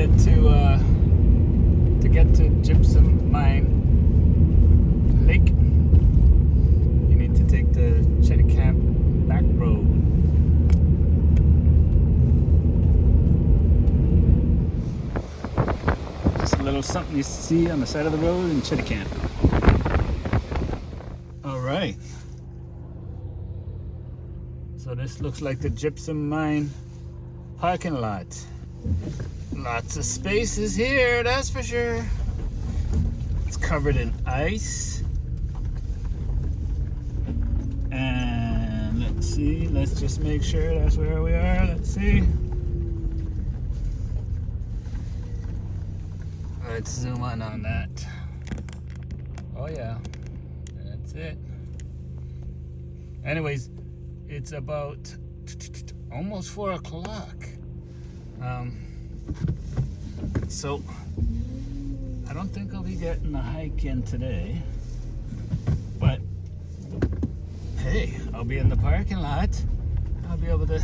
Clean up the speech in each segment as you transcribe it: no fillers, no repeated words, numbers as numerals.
to get to Gypsum Mine Lake, you need to take the Camp back road. Just a little something you see on the side of the road in Camp. All right. So this looks like the Gypsum Mine parking lot. Lots of spaces here, that's for sure. It's covered in ice. And let's see, let's just make sure that's where we are. Let's see. Let's zoom in on that. Oh yeah, that's it. Anyways, it's about almost 4 o'clock. So I don't think I'll be getting a hike in today, but hey, I'll be in the parking lot. I'll be able to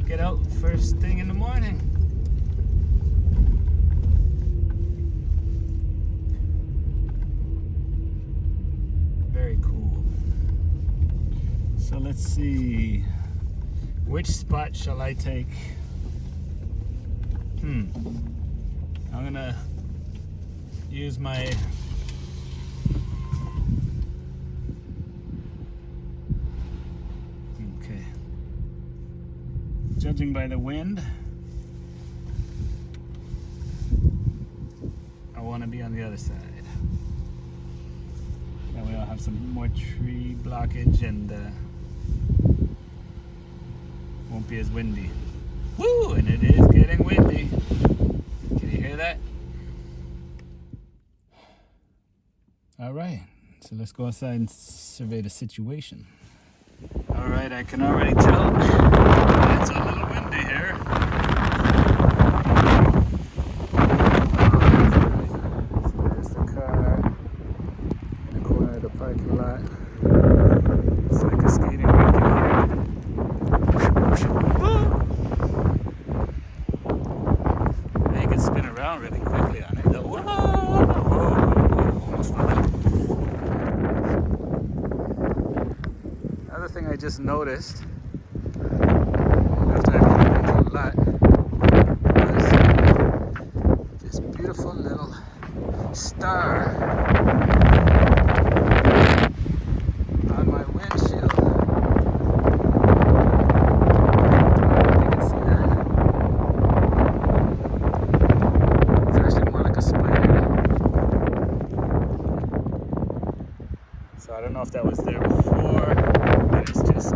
get out first thing in the morning. Very cool. So let's see, which spot shall I take? I'm gonna use my okay. Judging by the wind, I want to be on the other side. That way I'll have some more tree blockage and won't be as windy. Woo! And it is getting windy. Can you hear that? All right, so let's go outside and survey the situation. All right, I can already tell it's a little windy here. So there's the car in the corner of the parking lot. It's like a skating rink in here. Spin around really quickly on it. Whoa, whoa, almost fell out. Another thing I just noticed after I pulled into the lot was this beautiful little star on my windshield. So I don't know if that was there before, but it's just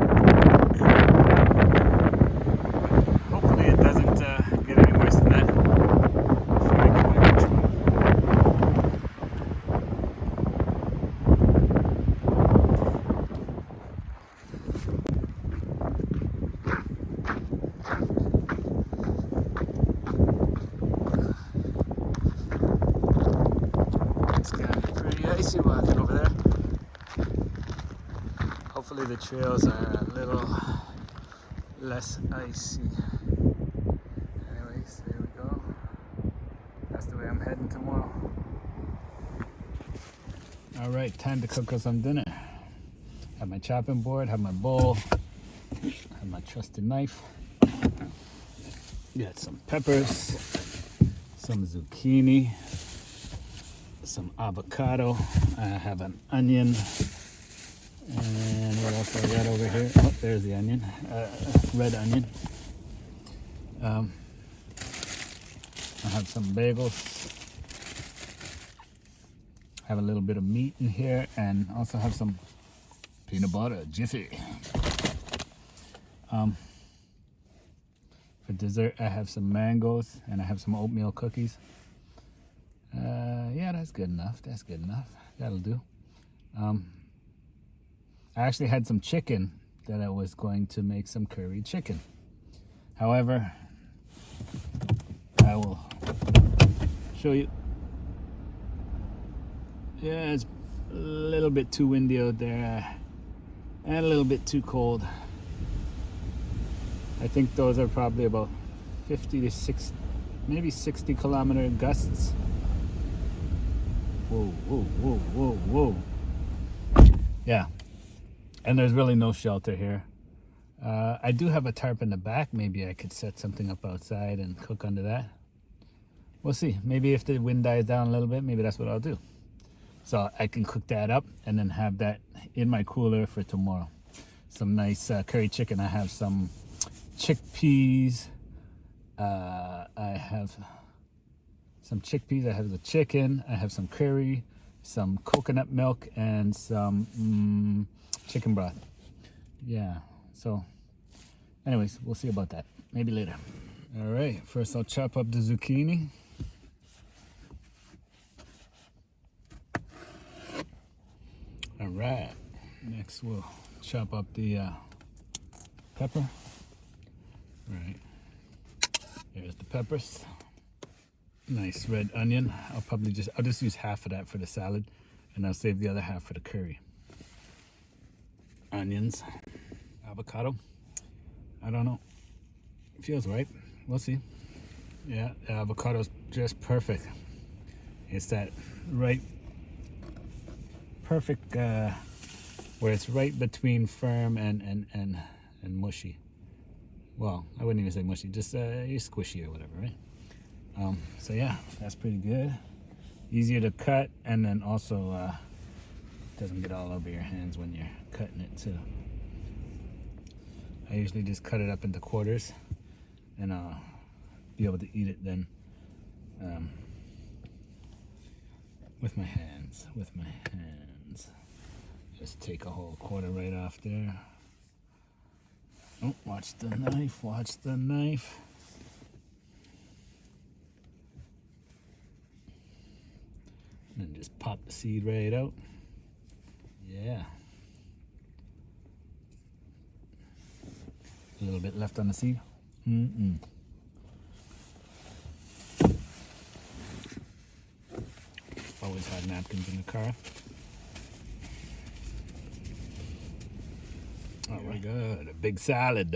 hopefully it doesn't get any worse than that before I get my next one. It's gotta be pretty icy walking over there. Hopefully the trails are a little less icy. Anyways, there we go. That's the way I'm heading tomorrow. Alright, time to cook us some dinner. Have my chopping board, have my bowl, have my trusted knife. Got some peppers, some zucchini, some avocado. I have an onion. And what else I got over here? Oh, there's the onion, red onion. I have some bagels. Have a little bit of meat in here, and also have some peanut butter, jiffy. For dessert, I have some mangoes, and I have some oatmeal cookies. Yeah, that's good enough. That's good enough. That'll do. I actually had some chicken that I was going to make some curry chicken. However, I will show you. Yeah, it's a little bit too windy out there and a little bit too cold. I think those are probably about 50 to maybe 60-kilometer gusts. Whoa, whoa, whoa, whoa, whoa. Yeah, and there's really no shelter here. I do have a tarp in the back. Maybe I could set something up outside and cook under that. We'll see. Maybe if the wind dies down a little bit, maybe that's what I'll do. So I can cook that up and then have that in my cooler for tomorrow. Some nice curry chicken. I have some chickpeas. I have some chickpeas. I have the chicken. I have some curry, some coconut milk, and some chicken broth. Yeah. So anyways, we'll see about that. Maybe later. All right. First, I'll chop up the zucchini. All right. Next, we'll chop up the pepper. Right. There's the peppers. Nice red onion. I'll just use half of that for the salad, and I'll save the other half for the curry. Onions, avocado. I don't know. It feels right. We'll see. Yeah, the avocado's just perfect. It's that right, perfect, where it's right between firm and mushy. Well, I wouldn't even say mushy, just squishy or whatever, right? So yeah, that's pretty good. Easier to cut, and then also doesn't get all over your hands when you're cutting it too. I usually just cut it up into quarters, and I'll be able to eat it then with my hands. Just take a whole quarter right off there. Oh, watch the knife. And then just pop the seed right out. Yeah. A little bit left on the seed. Always had napkins in the car. Oh my God, the big salad.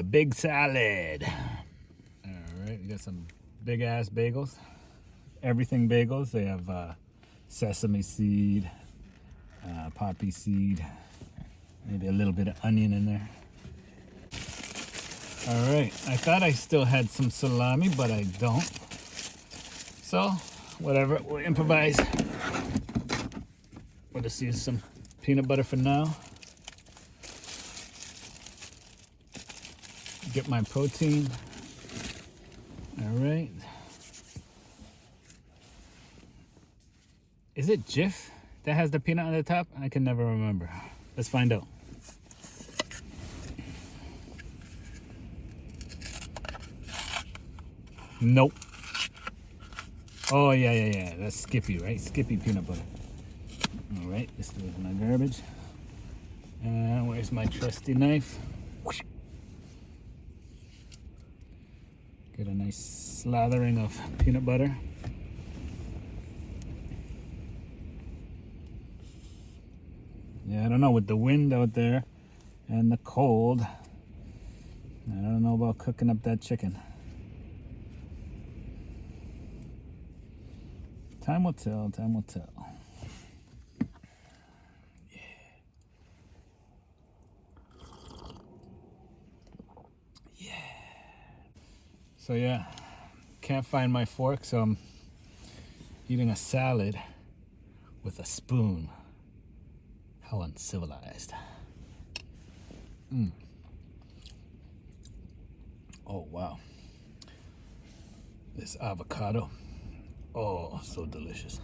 All right, we got some big ass bagels. Everything bagels. They have sesame seed, poppy seed, maybe a little bit of onion in there. All right, I thought I still had some salami, but I don't. So, whatever, we'll improvise. We'll just use some peanut butter for now. Get my protein. All right. Is it Jif that has the peanut on the top? I can never remember. Let's find out. Nope. Oh, yeah. That's Skippy, right? Skippy peanut butter. All right, this is my garbage. And where's my trusty knife? Get a nice slathering of peanut butter. Yeah, I don't know, with the wind out there and the cold, I don't know about cooking up that chicken. Time will tell. Yeah. So yeah, can't find my fork, so I'm eating a salad with a spoon. How uncivilized. Oh wow. This avocado. Oh, so delicious.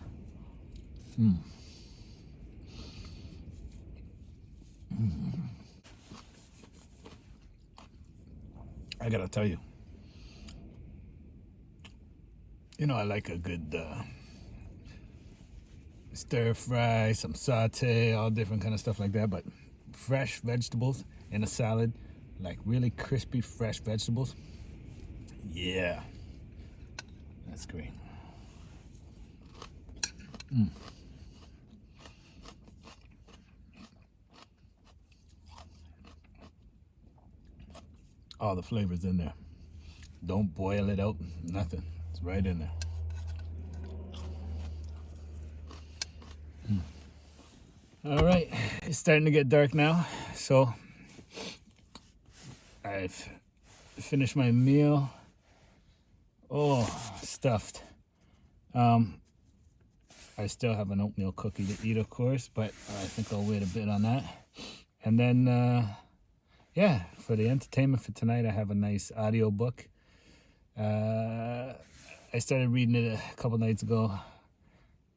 I gotta tell you, I like a good stir fry, some saute, all different kind of stuff like that, but fresh vegetables in a salad, like really crispy fresh vegetables, yeah, that's great. All the flavors in there. Don't boil it out, nothing. It's right in there. All right, it's starting to get dark now, so I've finished my meal. Oh, stuffed. I still have an oatmeal cookie to eat, of course, but I think I'll wait a bit on that. And then, yeah, for the entertainment for tonight, I have a nice audio book. I started reading it a couple nights ago.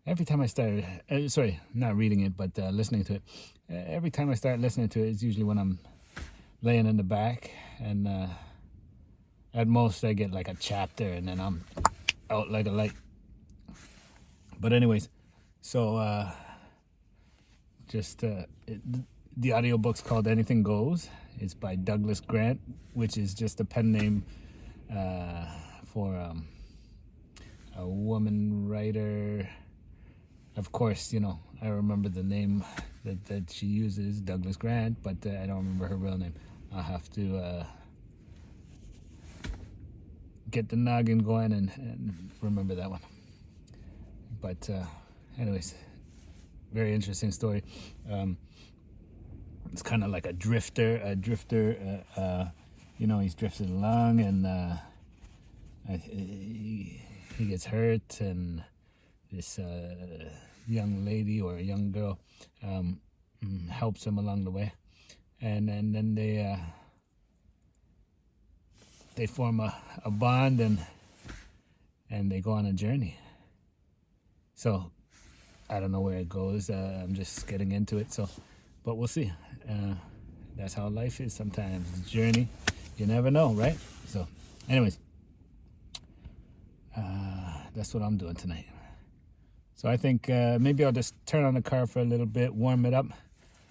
Every time I started, sorry, not reading it, but listening to it. Every time I start listening to it, it's usually when I'm laying in the back, and at most I get like a chapter, and then I'm out like a light. But anyways, so the audiobook's called Anything Goes. It's by Douglas Grant, which is just a pen name for a woman writer. Of course, you know, I remember the name that she uses, Douglas Grant, but I don't remember her real name. I'll have to get the noggin going and remember that one. But anyways, very interesting story. It's kind of like a drifter. You know, he's drifting along, and he gets hurt, and this young lady or a young girl helps him along the way, and then they form a bond, and they go on a journey. So I don't know where it goes. I'm just getting into it. So, but we'll see. That's how life is sometimes. It's a journey. You never know, right? So, anyways, that's what I'm doing tonight. So I think maybe I'll just turn on the car for a little bit, warm it up,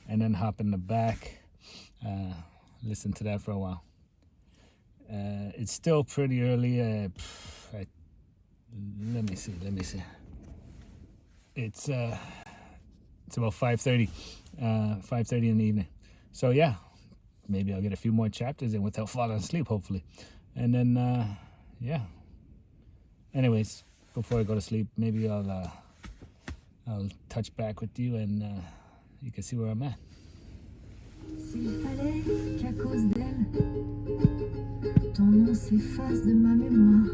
and then hop in the back, listen to that for a while. It's still pretty early. Let me see. It's about 5:30 in the evening. So yeah, maybe I'll get a few more chapters in without falling asleep, hopefully. And then yeah. Anyways, before I go to sleep, maybe I'll touch back with you, and you can see where I'm at. S'il fallait qu'à cause d'elle, ton nom s'efface de ma mémoire,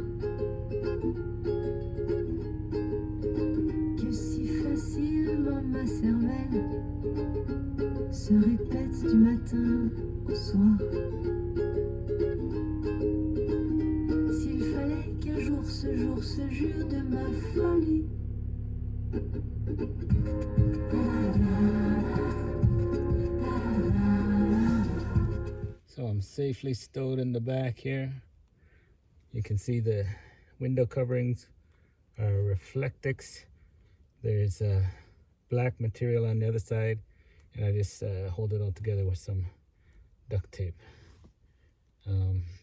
que si facilement ma cervelle se répète du matin au soir, s'il fallait qu'un jour se jure de ma folie. So I'm safely stowed in the back here. You can see the window coverings are Reflectix. There's black material on the other side, and I just hold it all together with some duct tape.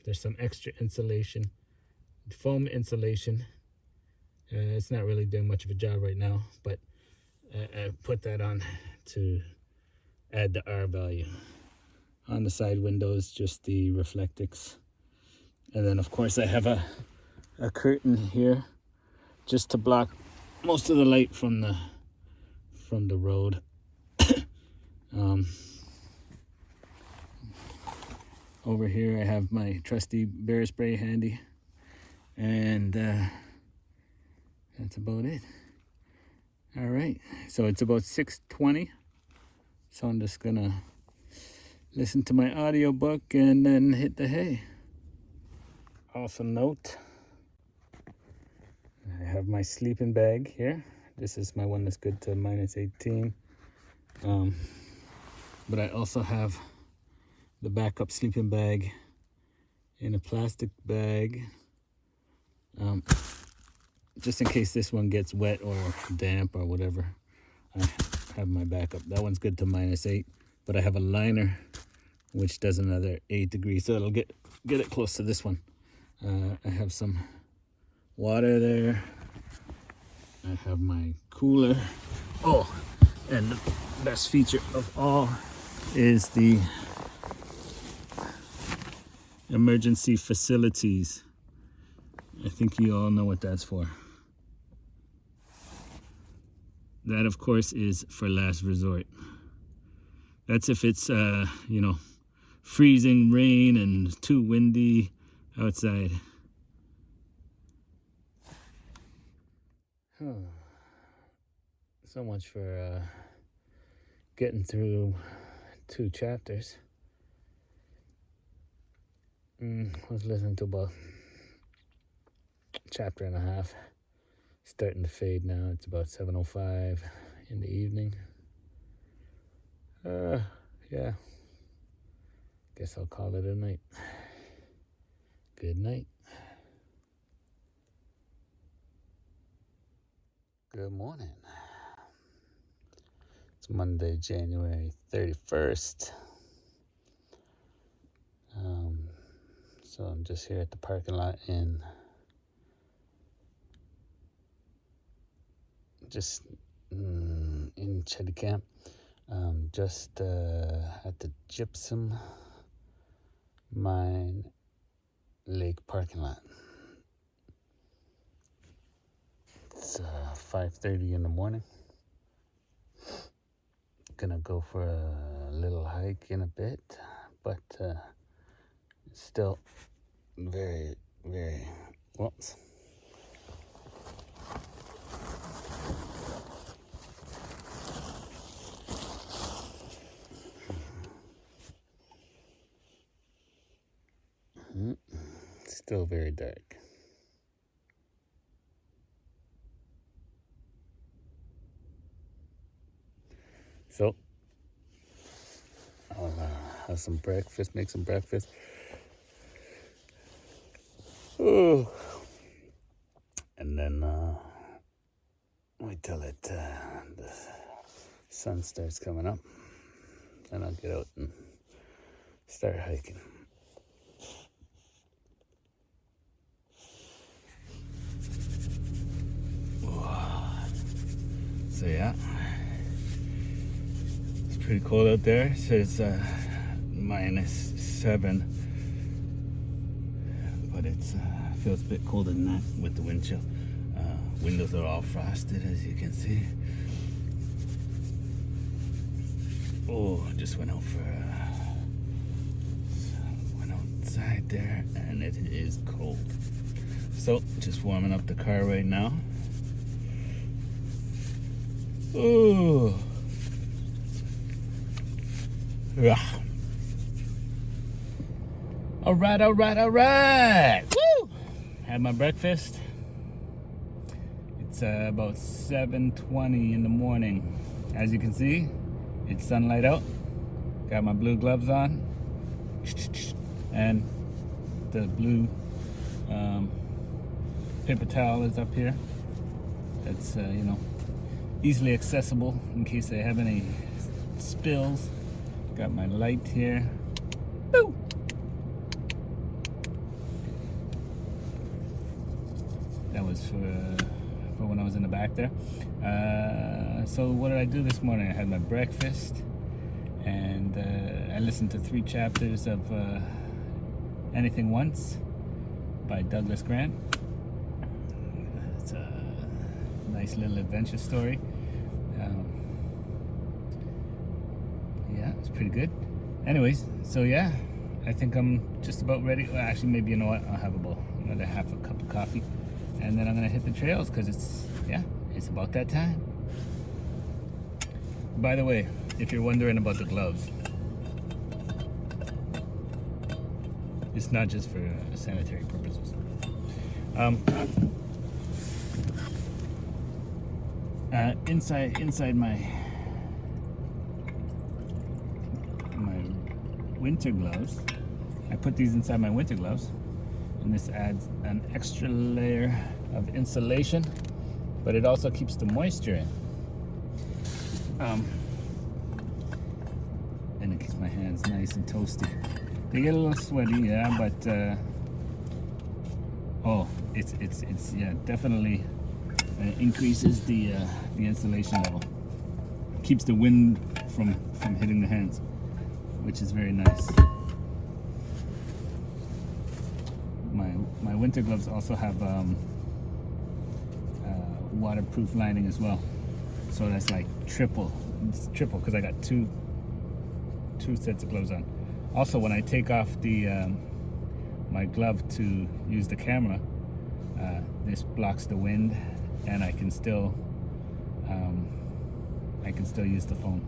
There's some extra insulation, foam insulation. It's not really doing much of a job right now, but I put that on to add the R value. On the side windows, just the Reflectix. And then of course I have a curtain here just to block most of the light from the road. Over here I have my trusty bear spray handy, and that's about it. All right, so it's about 6:20, so I'm just gonna listen to my audiobook and then hit the hay. Also note, I have my sleeping bag here. This is my one that's good to -18. But I also have the backup sleeping bag in a plastic bag, just in case this one gets wet or damp or whatever. I have my backup. That one's good to -8, but I have a liner which does another 8 degrees, so it'll get it close to this one. I have some water there. I have my cooler. Oh, and the best feature of all is the emergency facilities. I think you all know what that's for. That, of course, is for last resort. That's if it's, you know, freezing rain and too windy outside. So much for getting through 2 chapters. I was listening to about chapter and a half. Starting to fade now. It's about 7:05 in the evening. Yeah. Guess I'll call it a night. Good night. Good morning. It's Monday, January 31st. So I'm just here at the parking lot in Chitty Camp, just at the Gypsum Mine Lake parking lot. It's 5:30 in the morning. Gonna go for a little hike in a bit, but it's still very, very, whoops. Still very dark. So I'll have some breakfast, make some breakfast. Oh, and then wait till the sun starts coming up, and I'll get out and start hiking. So yeah, it's pretty cold out there. So it's -7, but it feels a bit colder than that with the wind chill. Windows are all frosted, as you can see. Oh, just went outside there, and it is cold. So just warming up the car right now. Ooh. Yeah. All right. Woo! Had my breakfast. It's about 7:20 in the morning. As you can see, it's sunlight out. Got my blue gloves on. And the blue paper towel is up here. That's, you know, easily accessible in case I have any spills. Got my light here. Woo! That was for when I was in the back there. So what did I do this morning? I had my breakfast, and I listened to 3 chapters of Anything Once by Douglas Grant. It's a nice little adventure story. Yeah, it's pretty good. Anyways, so yeah, I think I'm just about ready. Well, actually, maybe, you know what? I'll have about another half a cup of coffee, and then I'm gonna hit the trails because it's about that time. By the way, if you're wondering about the gloves, it's not just for sanitary purposes. Inside my winter gloves, I put these inside my winter gloves, and this adds an extra layer of insulation, but it also keeps the moisture in. And it keeps my hands nice and toasty. They get a little sweaty, yeah, but it's yeah, definitely increases the insulation level. Keeps the wind from hitting the hands, which is very nice. My my winter gloves also have waterproof lining as well. So that's like triple. It's triple because I got two sets of gloves on. Also, when I take off the my glove to use the camera, this blocks the wind, and I can still use the phone.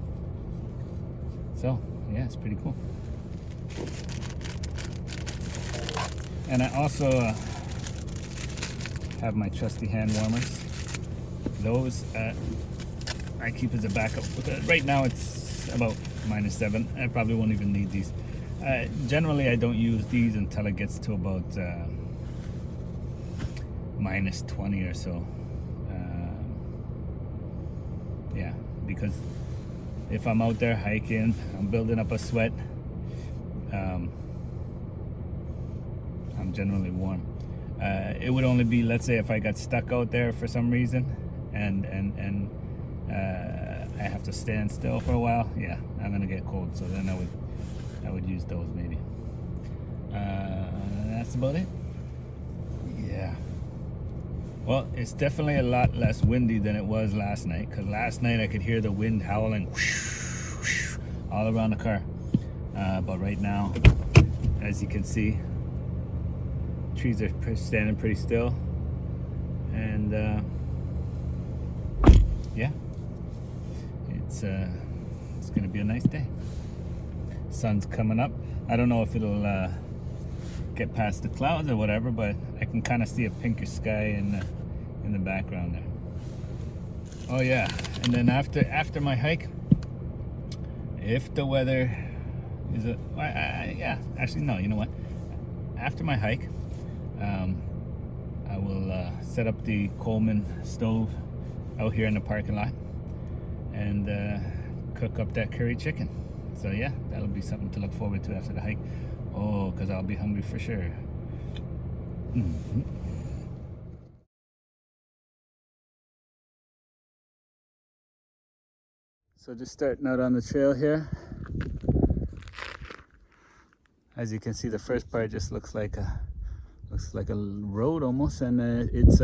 So yeah, it's pretty cool. And I also have my trusty hand warmers. Those I keep as a backup. Right now it's about -7. I probably won't even need these. Generally I don't use these until it gets to about -20 or so. Yeah, because if I'm out there hiking, I'm building up a sweat, I'm generally warm. It would only be, let's say, if I got stuck out there for some reason and I have to stand still for a while. Yeah, I'm gonna get cold. So then I would use those maybe. That's about it. Yeah. Well, it's definitely a lot less windy than it was last night, because last night I could hear the wind howling whoosh, whoosh, all around the car. But right now, as you can see, trees are standing pretty still, and yeah, it's gonna be a nice day. Sun's coming up. I don't know if it'll get past the clouds or whatever, but I can kind of see a pinkish sky in the background there. Oh yeah, and then after my hike, if the weather is yeah, actually no, you know what? After my hike, I will set up the Coleman stove out here in the parking lot and cook up that curry chicken. So yeah, that'll be something to look forward to after the hike. Oh, because I'll be hungry for sure. Mm-hmm. So just starting out on the trail here. As you can see, the first part just looks like a road almost, and it's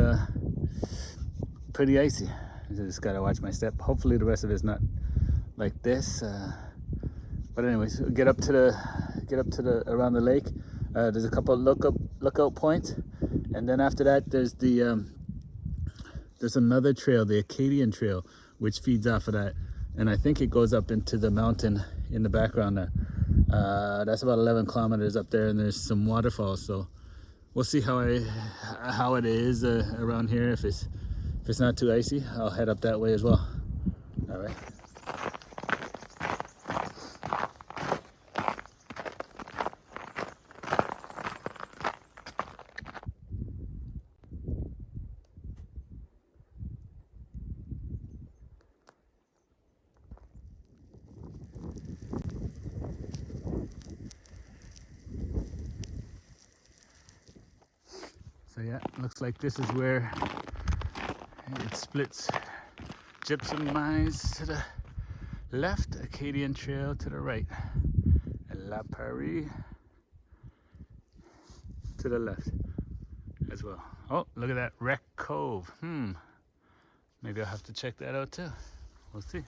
pretty icy. I just gotta watch my step. Hopefully the rest of it's not like this. But anyways, get up to the around the lake. There's a couple of lookout points, and then after that there's another trail, the Acadian trail, which feeds off of that, and I think it goes up into the mountain in the background there. That's about 11 kilometers up there, and there's some waterfalls. So we'll see how it is around here. If it's not too icy, I'll head up that way as well. All right. So yeah, looks like this is where it splits. Gypsum mines to the left, Acadian trail to the right, and La Paris to the left as well. Oh, look at that wreck cove. Maybe I'll have to check that out too. We'll see.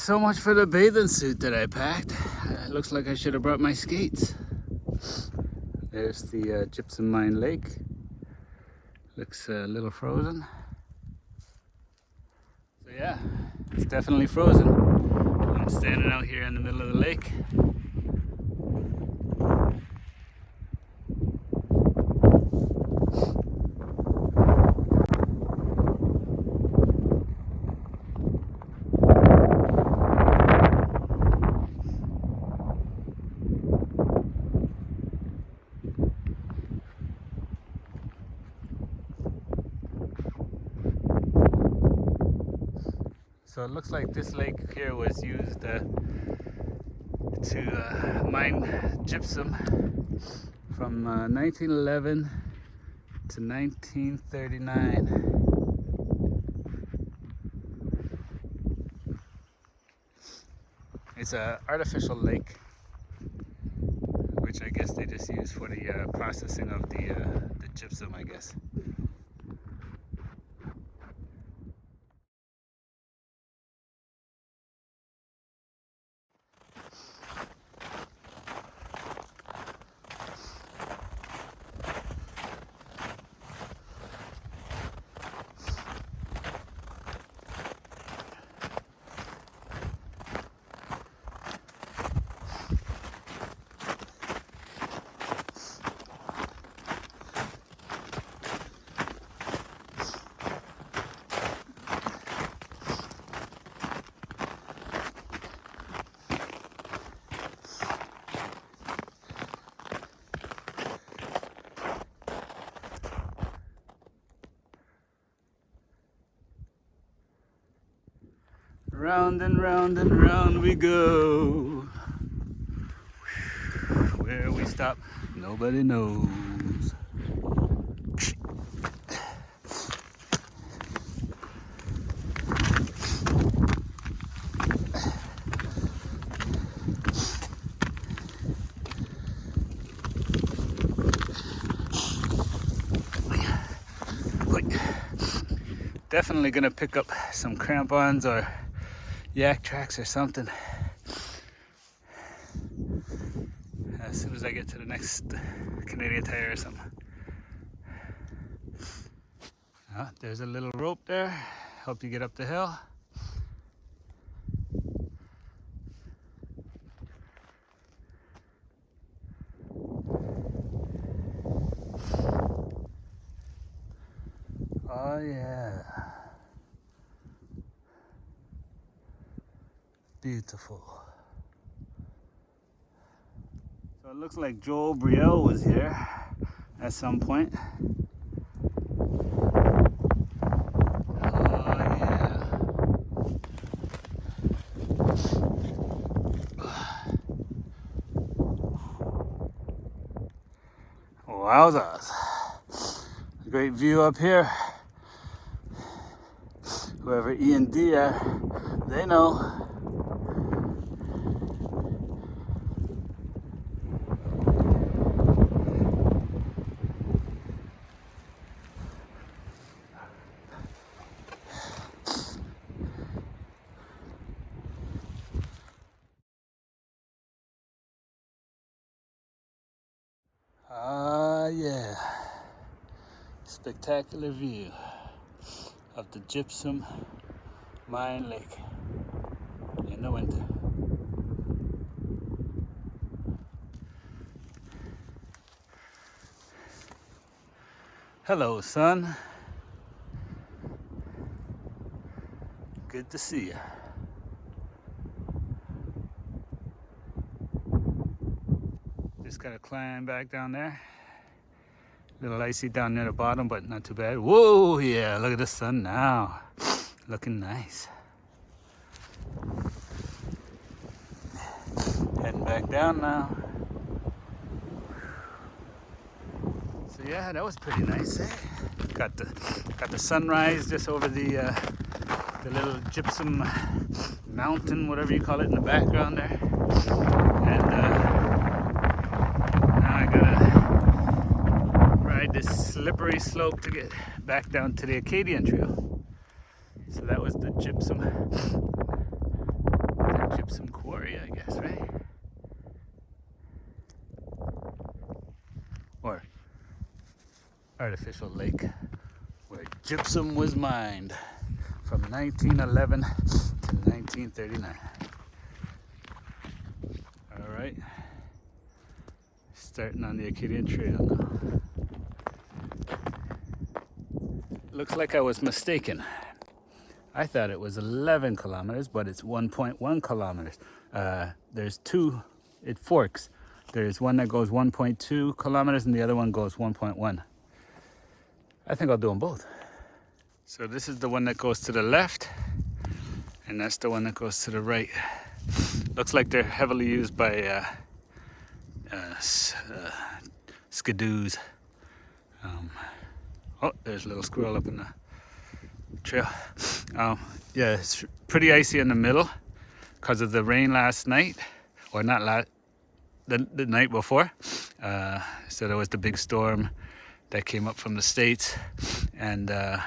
So much for the bathing suit that I packed. Looks like I should have brought my skates. There's the Gypsum Mine Lake. Looks a little frozen. So yeah, it's definitely frozen. I'm standing out here in the middle of the lake. So it looks like this lake here was used to mine gypsum from 1911 to 1939. It's an artificial lake, which I guess they just use for the processing of the gypsum, I guess. Round and round and round we go. Where we stop, nobody knows. Definitely gonna pick up some crampons or yak tracks or something as soon as I get to the next Canadian Tire or something. There's a little rope there, help you get up the hill. Oh yeah. Beautiful. So it looks like Joel Brielle was here at some point. Oh yeah. Wowzers. A great view up here. Whoever E and D are, they know. Ah, yeah. Spectacular view of the Gypsum Mine Lake in the winter. Hello, son. Good to see you. Just gotta climb back down there. A little icy down near the bottom, but not too bad. Whoa, yeah, look at the sun now. Looking nice. Heading back down now. So yeah, that was pretty nice, eh? Got the sunrise just over the little Gypsum mountain, whatever you call it, in the background there. And now I gotta ride this slippery slope to get back down to the Acadian trail. So that was the Gypsum Gypsum quarry, I guess, right? Or artificial lake where gypsum was mined from 1911 to 1939. All right, starting on the Acadian Trail now. Looks like I was mistaken. I thought it was 11 kilometers, but it's 1.1 kilometers. There's two, it forks. There's one that goes 1.2 kilometers and the other one goes 1.1. I think I'll do them both. So this is the one that goes to the left, and that's the one that goes to the right. Looks like they're heavily used by skidoos. Oh, there's a little squirrel up in the trail. Yeah, it's pretty icy in the middle because of the rain last night, or not the night before. So there was the big storm that came up from the States, and yeah,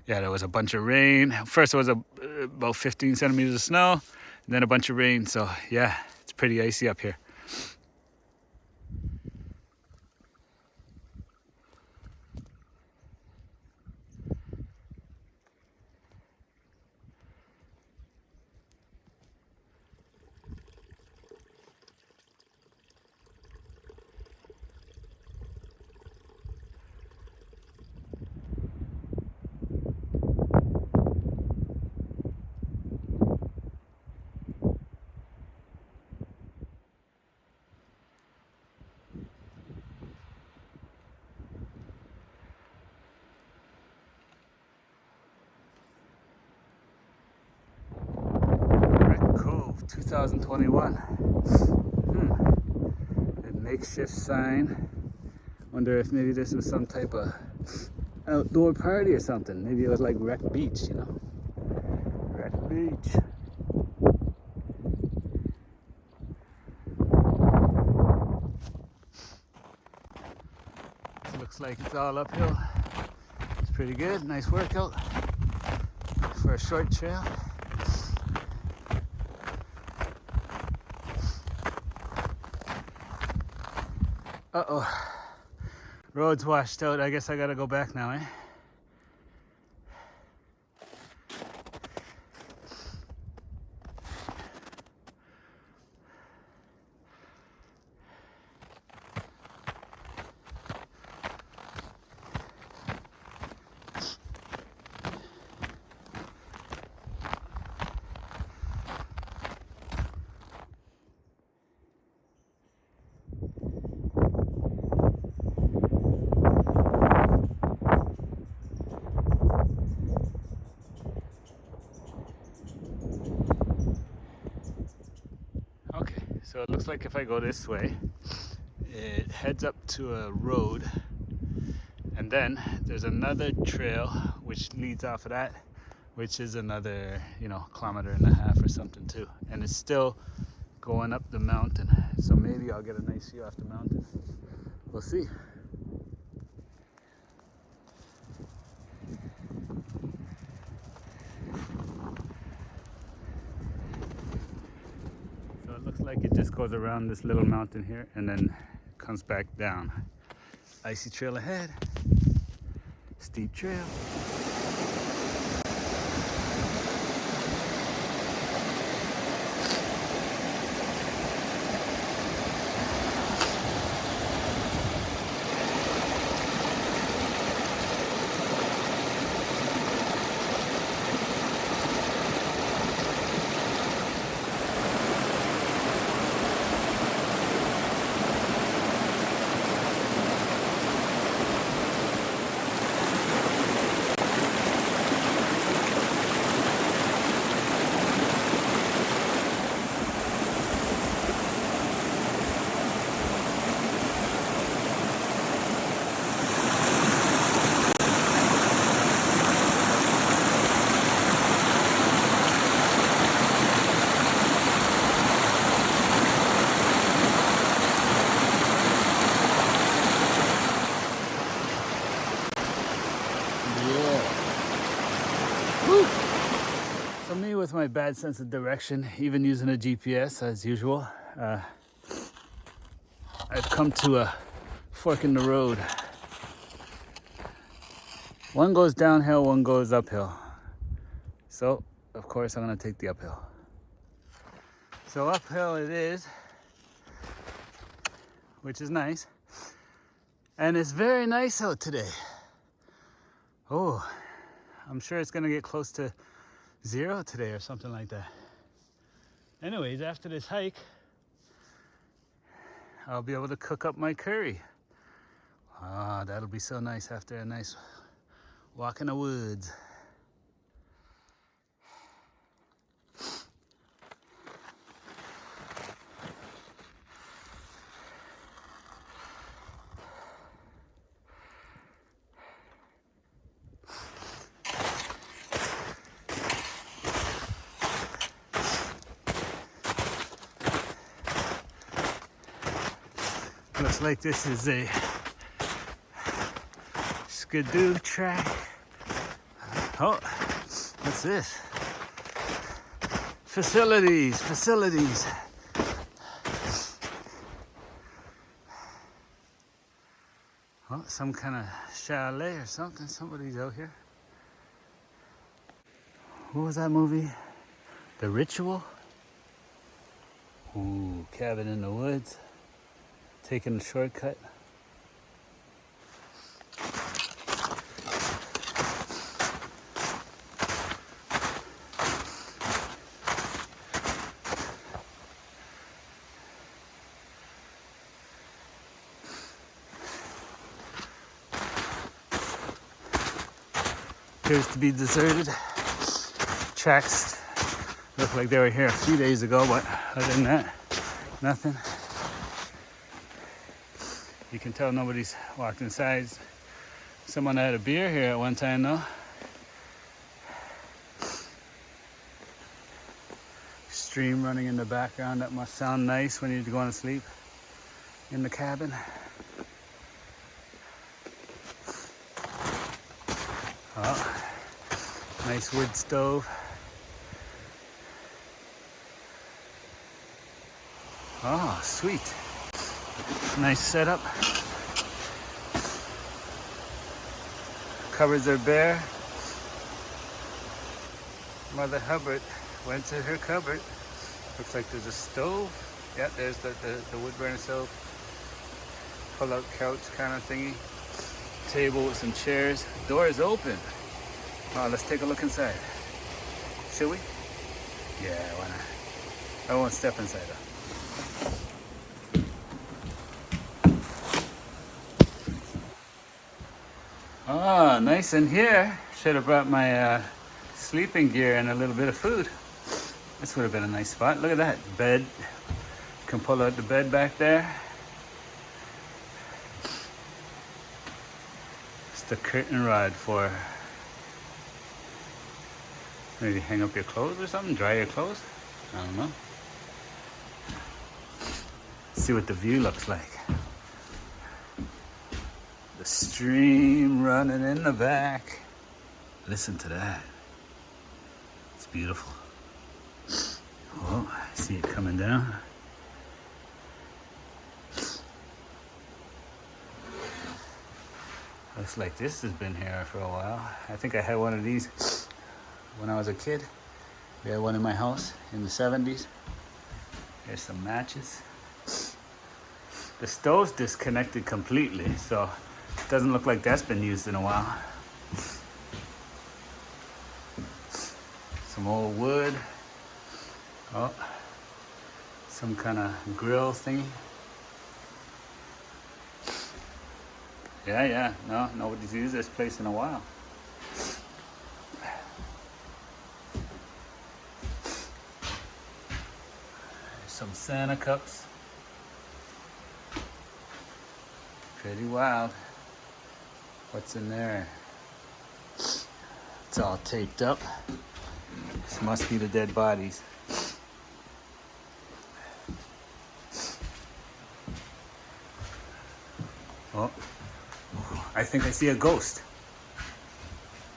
there was a bunch of rain. First it was about 15 centimeters of snow, and then a bunch of rain. So yeah, it's pretty icy up here. Cove 2021. A makeshift sign. Wonder if maybe this was some type of outdoor party or something. Maybe it was like Wreck Beach, you know? Wreck Beach. Looks like it's all uphill. It's pretty good. Nice workout for a short trail. Uh-oh. Road's washed out. I guess I gotta go back now, eh? So it looks like if I go this way, it heads up to a road, and then there's another trail which leads off of that, which is another, kilometer and a half or something too. And it's still going up the mountain. So maybe I'll get a nice view off the mountain. We'll see. Looks like it just goes around this little mountain here and then comes back down. Icy trail ahead. Steep trail. my bad sense of direction, even using a GPS as usual. I've come to a fork in the road. One goes downhill, one goes uphill. So, of course, I'm gonna take the uphill. So uphill it is, which is nice. And it's very nice out today. Oh, I'm sure it's gonna get close to 0 today or something like that. Anyways, after this hike, I'll be able to cook up my curry. Ah, that'll be so nice after a nice walk in the woods. Looks like this is a skidoo track. Oh, what's this? Facilities. Oh, some kind of chalet or something. Somebody's out here. What was that movie? The Ritual? Ooh, cabin in the woods. Taking a shortcut. Appears to be deserted. Tracks look like they were here a few days ago, but other than that, nothing. You can tell nobody's walked inside. Someone had a beer here at one time though. Stream running in the background, that must sound nice when you're going to sleep in the cabin. Oh, nice wood stove. Oh, sweet. Nice setup. Cupboards are bare. Mother Hubbard went to her cupboard. Looks like there's a stove. Yeah, there's the wood burner stove. Pull out couch kind of thingy. Table with some chairs. Door is open. Oh, let's take a look inside. Should we? Yeah, why not? I won't step inside though. Ah, nice in here. Should have brought my sleeping gear and a little bit of food. This would have been a nice spot. Look at that bed. Can pull out the bed back there. It's the curtain rod for maybe hang up your clothes or something, dry your clothes. I don't know. See what the view looks like. The stream running in the back. Listen to that. It's beautiful. Oh, I see it coming down. Looks like this has been here for a while. I think I had one of these when I was a kid. We had one in my house in the 70s. Here's some matches. The stove's disconnected completely, so it doesn't look like that's been used in a while. Some old wood. Oh, some kind of grill thingy. Yeah, no, nobody's used this place in a while. Some Santa cups. Pretty wild. What's in there? It's all taped up. This must be the dead bodies. Oh, I think I see a ghost.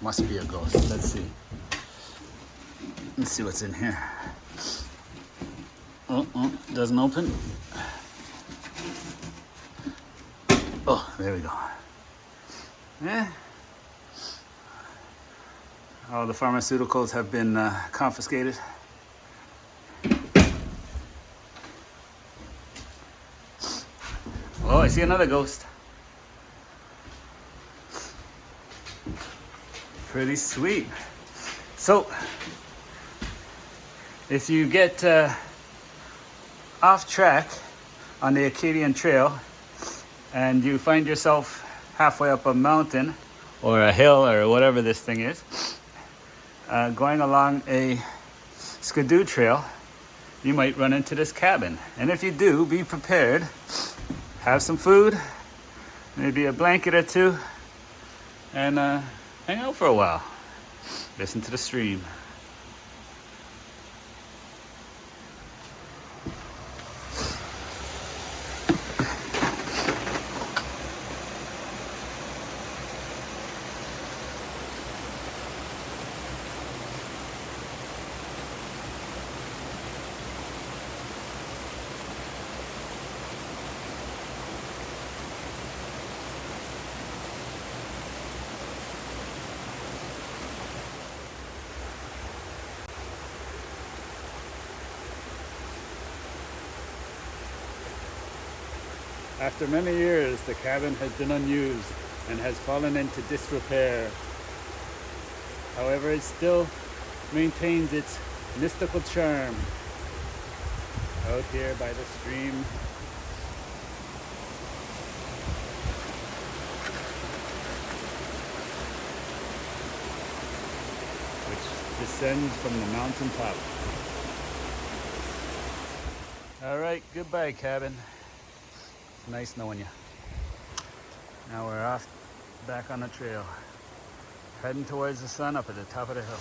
Must be a ghost. Let's see. Let's see what's in here. Oh, doesn't open. Oh, there we go. Yeah. All the pharmaceuticals have been confiscated. Oh, I see another ghost. Pretty sweet. So, if you get off track on the Acadian Trail and you find yourself halfway up a mountain or a hill or whatever this thing is, going along a skidoo trail, you might run into this cabin. And if you do, be prepared. Have some food, maybe a blanket or two, and hang out for a while. Listen to the stream. After many years, the cabin has been unused and has fallen into disrepair. However, it still maintains its mystical charm out here by the stream. Which descends from the mountain top. All right, goodbye, cabin. Nice knowing you. Now we're off back on the trail, heading towards the sun up at the top of the hill.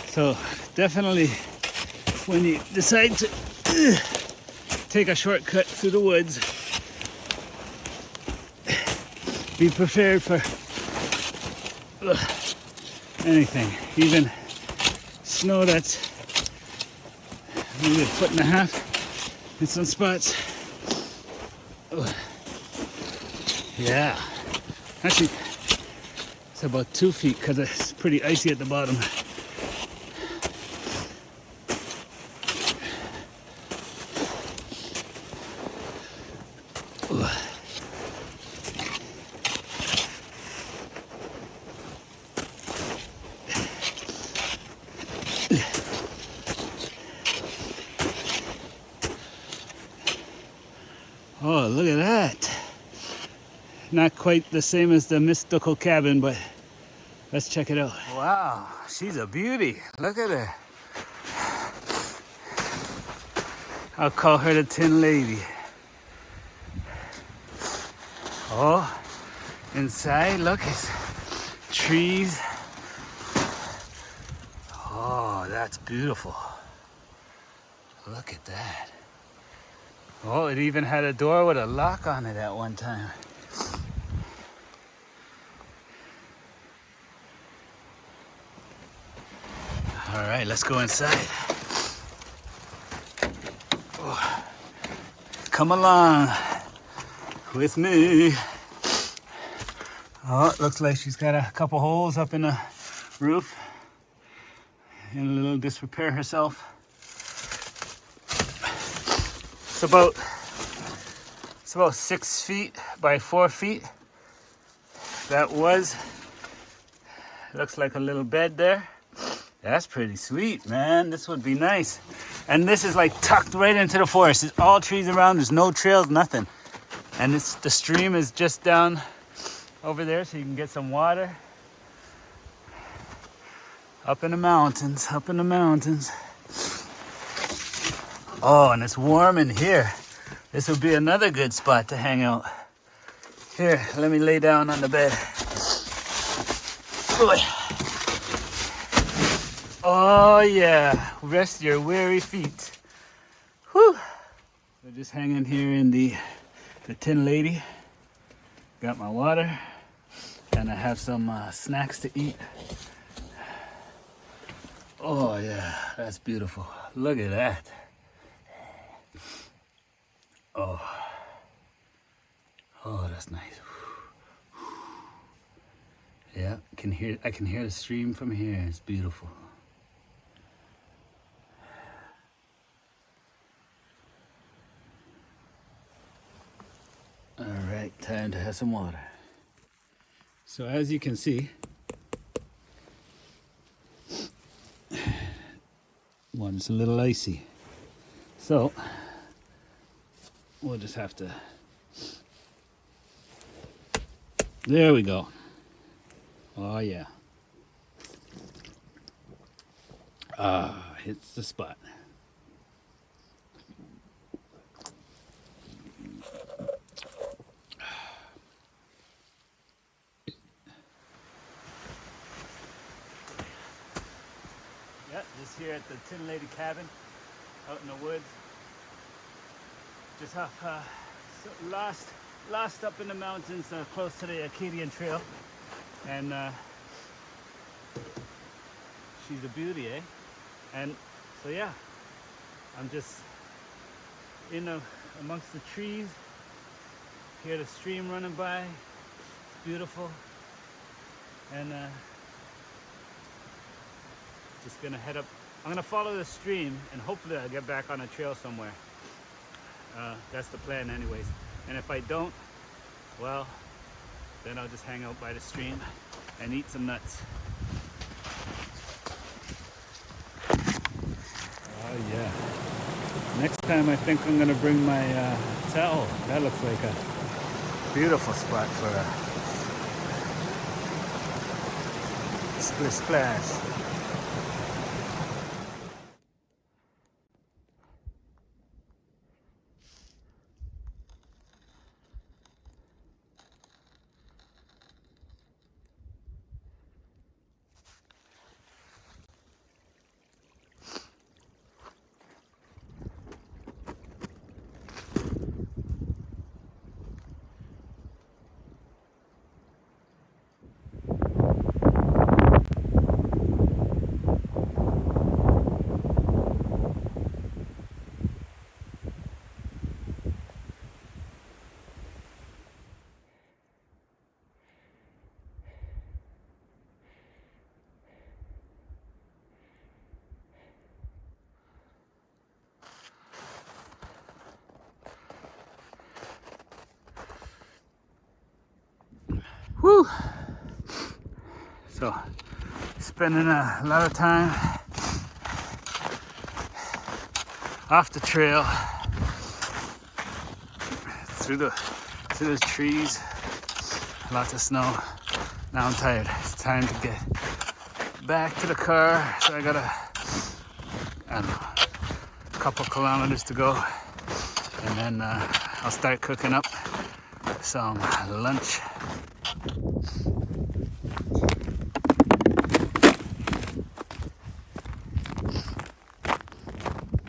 So definitely when you decide to take a shortcut through the woods, be prepared for anything, even snow that's maybe a foot and a half in some spots. Yeah, actually it's about 2 feet because it's pretty icy at the bottom. Oh, look at that. Not quite the same as the mystical cabin, but let's check it out. Wow, she's a beauty. Look at her. I'll call her the Tin Lady. Oh, inside, look, it's trees. Oh, that's beautiful. Look at that. Oh, it even had a door with a lock on it at one time. All right, let's go inside. Oh, come along with me. Oh, it looks like she's got a couple holes up in the roof. In a little disrepair herself. It's about 6 feet by 4 feet. That was, looks like a little bed there. That's pretty sweet, man. This would be nice. And this is like tucked right into the forest. There's all trees around. There's no trails, nothing. And the stream is just down over there, so you can get some water. Up in the mountains, up in the mountains. Oh, and it's warm in here. This would be another good spot to hang out. Here, let me lay down on the bed. Oh yeah, rest your weary feet. Whew. We're just hanging here in the the Tin Lady. Got my water, and I have some snacks to eat. Oh yeah, that's beautiful. Look at that. Oh, that's nice. Yeah, I can hear the stream from here. It's beautiful. All right, time to have some water. So as you can see, water's a little icy. So we'll just have to, there we go. Oh yeah. Hits the spot. Yeah, just here at the Tin Lady cabin, out in the woods. Just off, lost up in the mountains, close to the Acadian trail, and she's a beauty, eh? And so yeah, I'm just in amongst the trees. Hear the stream running by. It's beautiful, and just gonna head up. I'm gonna follow the stream, and hopefully I'll get back on a trail somewhere. That's the plan anyways. And if I don't, well, then I'll just hang out by the stream and eat some nuts. Oh yeah. Next time I think I'm gonna bring my towel. That looks like a beautiful spot for a splish splash. Whew. So, spending a lot of time off the trail, through the trees, lots of snow. Now I'm tired. It's time to get back to the car. So I got I don't know, a couple kilometers to go, and then I'll start cooking up some lunch.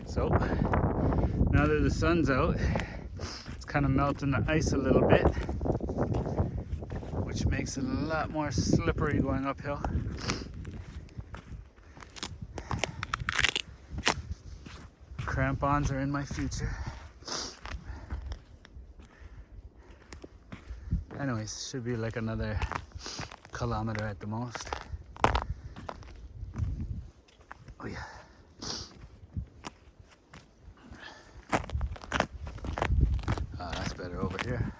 So now that the sun's out, it's kind of melting the ice a little bit, which makes it a lot more slippery going uphill. Crampons are in my future. Anyways, should be like another kilometer at the most. Oh yeah. That's better over here.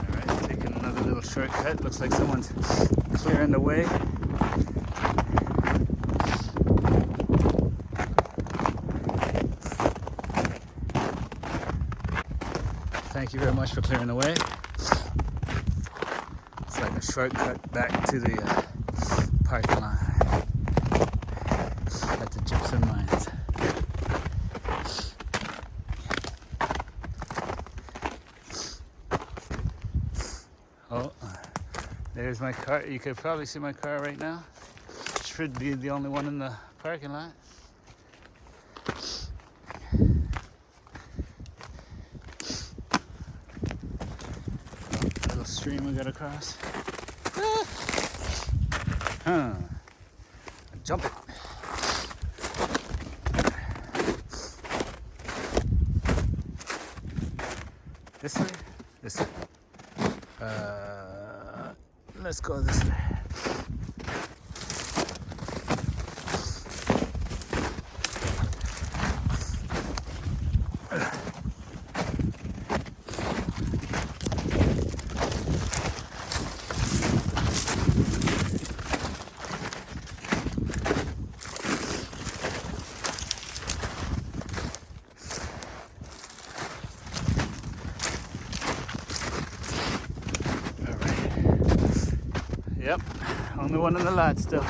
Alright, taking another little shortcut. Looks like someone's clearing the way. Thank you very much for clearing the way. It's like a shortcut back to the parking lot at the Gypsum mines. Oh, There's my car. You could probably see my car right now. Should be the only one in the parking lot. Little stream we got across. Jump it. This way? This way. Let's go this way. Yep, only one in the lot still.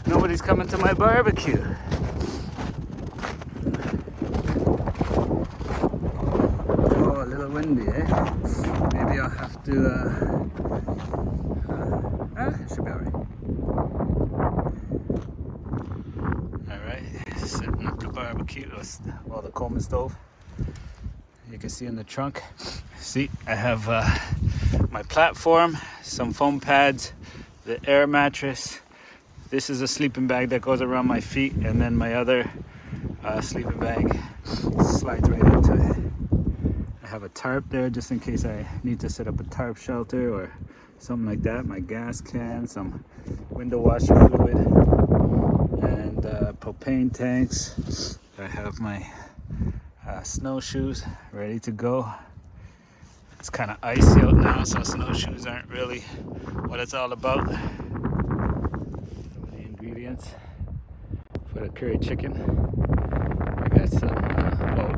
Nobody's coming to my barbecue. Oh, a little windy, eh? Maybe I'll have to, it should be alright. Alright, setting up the barbecue, well, the Coleman stove. You can see in the trunk. See, I have my platform, some foam pads, the air mattress. This is a sleeping bag that goes around my feet, and then my other sleeping bag slides right into it. I have a tarp there just in case I need to set up a tarp shelter or something like that. My gas can, some window washer fluid, and propane tanks. I have my snowshoes ready to go. It's kind of icy out now, so snowshoes aren't really what it's all about. Some of the ingredients for the curry chicken. We got some, well,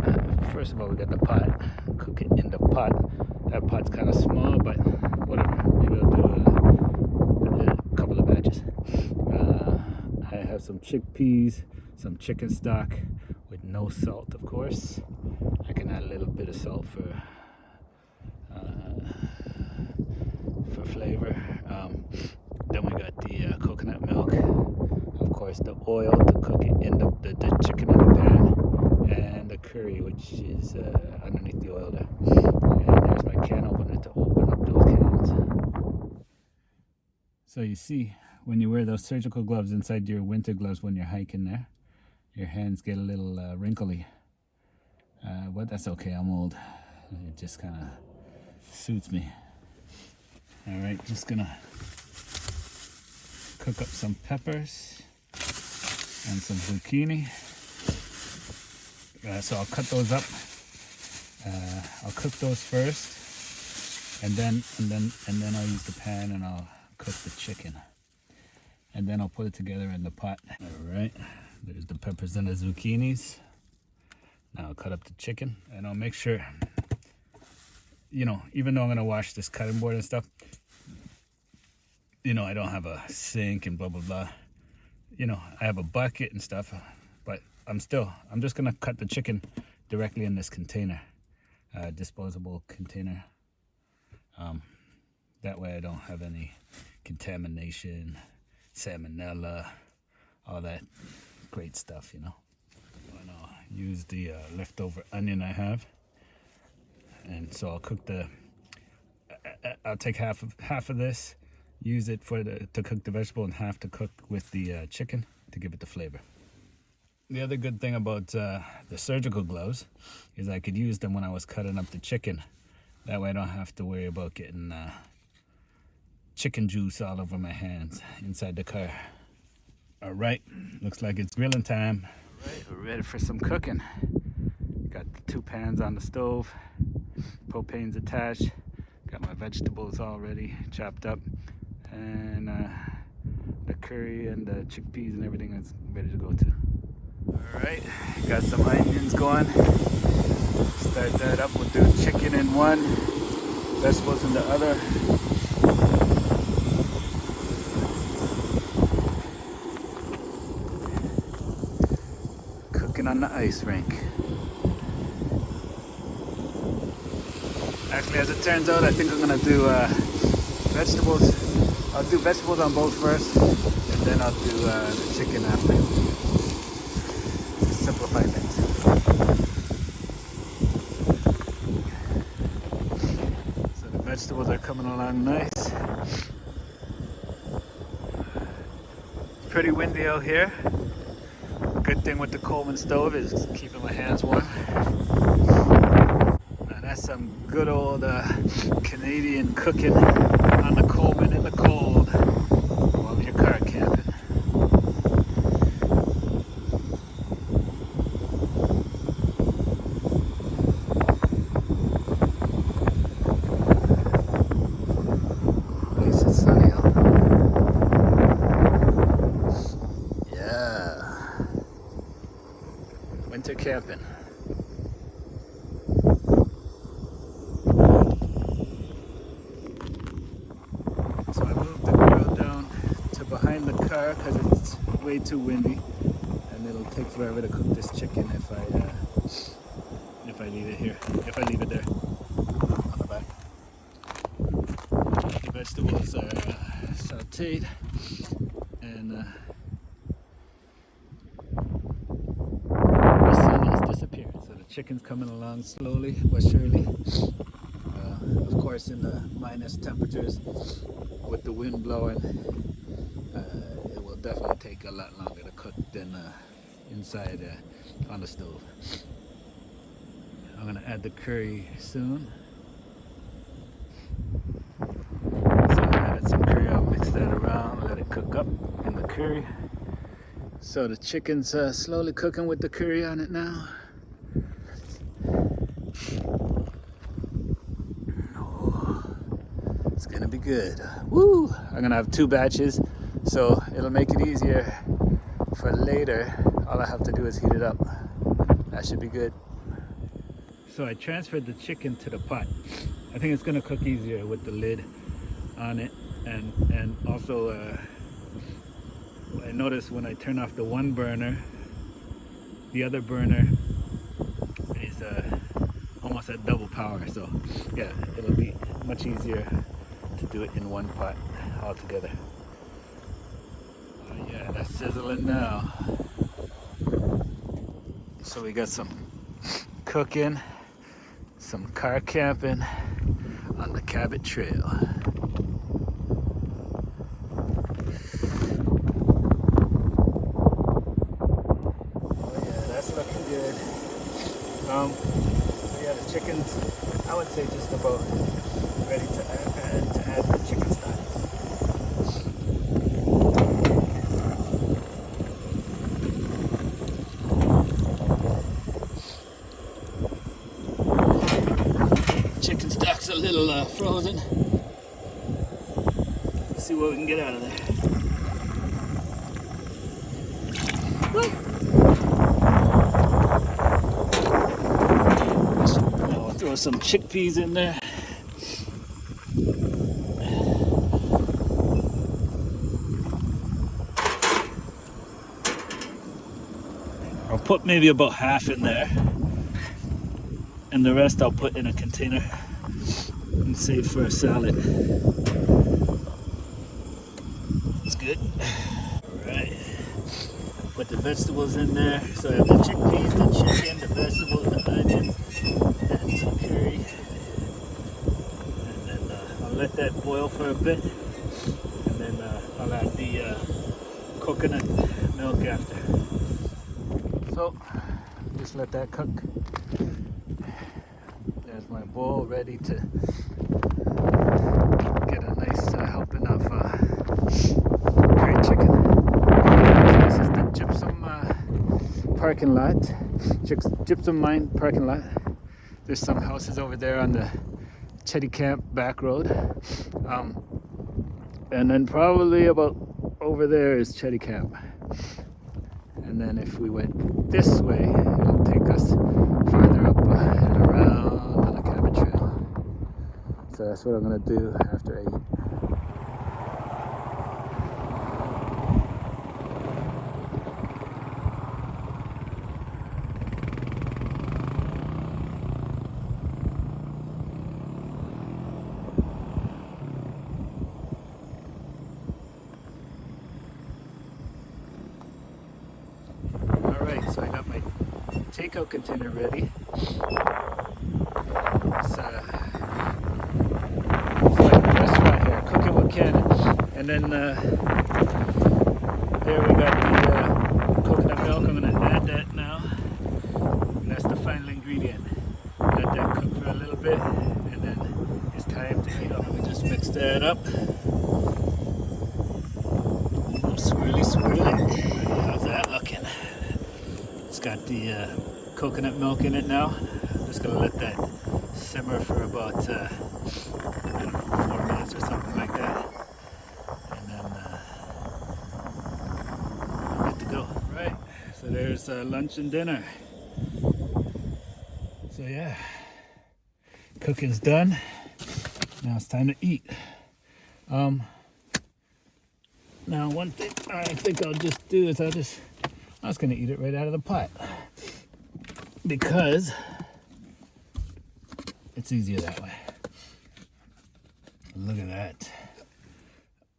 first of all, we got the pot. Cook it in the pot. That pot's kind of small, but whatever. Maybe I'll do a couple of batches. I have some chickpeas, some chicken stock with no salt, of course. I can add a little bit of salt for flavor. Then we got the coconut milk, of course, the oil to cook it in the chicken in the pan, and the curry, which is underneath the oil there. And there's my can opener to open up those cans. So you see, when you wear those surgical gloves inside your winter gloves when you're hiking there, your hands get a little wrinkly. But that's okay, I'm old. It just kind of suits me. Alright, just gonna cook up some peppers and some zucchini. So I'll cut those up. I'll cook those first, and then I'll use the pan and I'll cook the chicken. And then I'll put it together in the pot. Alright, there's the peppers and the zucchinis. Now I'll cut up the chicken, and I'll make sure, you know, even though I'm gonna wash this cutting board and stuff, you know, I don't have a sink and blah blah blah. You know, I have a bucket and stuff, but I'm just gonna cut the chicken directly in this container, disposable container. That way I don't have any contamination, salmonella, all that great stuff, you know. And I'll use the leftover onion I have, and so I'll cook I'll take half of this, use it to cook the vegetable, and half to cook with the chicken to give it the flavor. The other good thing about the surgical gloves is I could use them when I was cutting up the chicken. That way I don't have to worry about getting chicken juice all over my hands inside the car. All right, looks like it's grilling time. All right, we're ready for some cooking. Got the 2 pans on the stove, propane's attached, got my vegetables already chopped up, and the curry and the chickpeas and everything is ready to go too. All right, got some onions going. Start that up. We'll do chicken in one, vegetables in the other. Cooking on the ice rink. Actually, as it turns out, I think I'm gonna do vegetables. I'll do vegetables on both first, and then I'll do the chicken after. Simplify things. So the vegetables are coming along nice. Pretty windy out here. Good thing with the Coleman stove is keeping my hands warm. Now that's some good old Canadian cooking on the Coleman in the cold while you're car camping. At least it's sunny out. Yeah. Winter camping. So I moved the grill down to behind the car because it's way too windy, and it'll take forever to cook this chicken if I leave it here. If I leave it there on the back. The vegetables are sauteed, and the sun has disappeared. So the chicken's coming along slowly but surely. Of course, in the minus temperatures with the wind blowing, it will definitely take a lot longer to cook than inside on the stove. I'm gonna add the curry soon. So I added some curry, I'll mix that around, let it cook up in the curry. So the chicken's slowly cooking with the curry on it now. It's gonna be good. Woo! I'm gonna have 2 batches, so it'll make it easier for later. All I have to do is heat it up. That should be good. So I transferred the chicken to the pot. I think it's gonna cook easier with the lid on it, and also I noticed when I turn off the one burner, the other burner is almost at double power. So yeah, it'll be much easier to do it in one pot altogether. Oh yeah, that's sizzling now. So we got some cooking, some car camping on the Cabot Trail. Oh yeah, that's looking good. So yeah, the chicken's, I would say, just about ready to add the chicken stock. Chicken stock's a little frozen. Let's see what we can get out of there. I'll throw some chickpeas in there. I'll put maybe about half in there, and the rest I'll put in a container and save for a salad. It's good. Alright. Put the vegetables in there. So I have the chickpeas, the chicken, the vegetables, the onions, and some curry. And then I'll let that boil for a bit. And then I'll add the coconut milk after. So just let that cook. There's my bowl ready to get a nice helping of curry chicken. So this is the Gypsum parking lot, Gypsum mine parking lot. There's some houses over there on the Chetty Camp back road, and then probably about over there is Chetty Camp. And then if we went this way, it'll take us farther up and around on the Cabot Trail. So that's what I'm gonna do after I eat. takeout container ready. It's like a restaurant here, cooking with Ken. And then there we got the coconut milk. I'm gonna add that now. And that's the final ingredient. Let that cook for a little bit, and then it's time to heat up. Let me just mix that up. Swirly, swirly. How's that looking? It's got the coconut milk in it now. I'm just gonna let that simmer for about I don't know, 4 minutes or something like that, and then I'm good to go. Right. So there's lunch and dinner. So yeah, cooking's done. Now it's time to eat. Now one thing I think I'll just do is I was gonna eat it right out of the pot because it's easier that way. Look at that.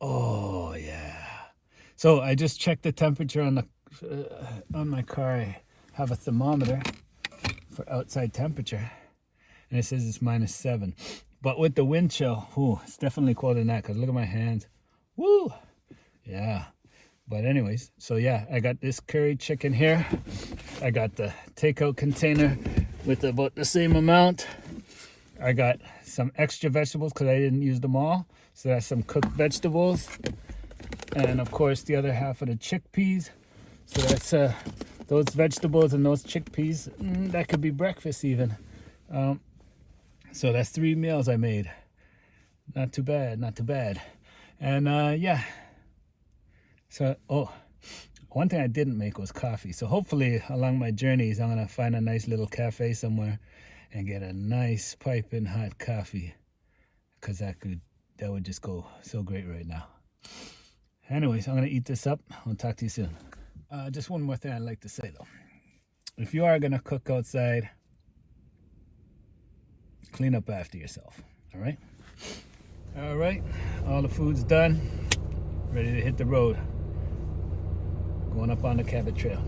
Oh yeah. So I just checked the temperature on my car. I have a thermometer for outside temperature, and it says it's -7. But with the wind chill, it's definitely colder than that. Cause look at my hands. Woo! Yeah. But anyways, so yeah, I got this curry chicken here. I got the takeout container with about the same amount. I got some extra vegetables because I didn't use them all. So that's some cooked vegetables. And of course the other half of the chickpeas. So that's those vegetables and those chickpeas. That could be breakfast even. So that's 3 meals I made. Not too bad, not too bad. And yeah. So, one thing I didn't make was coffee. So hopefully along my journeys, I'm going to find a nice little cafe somewhere and get a nice piping hot coffee. Because that would just go so great right now. Anyways, I'm going to eat this up. I'll talk to you soon. Just one more thing I'd like to say though. If you are going to cook outside, clean up after yourself. All right? All right. All the food's done. Ready to hit the road. Going up on the Cabot Trail.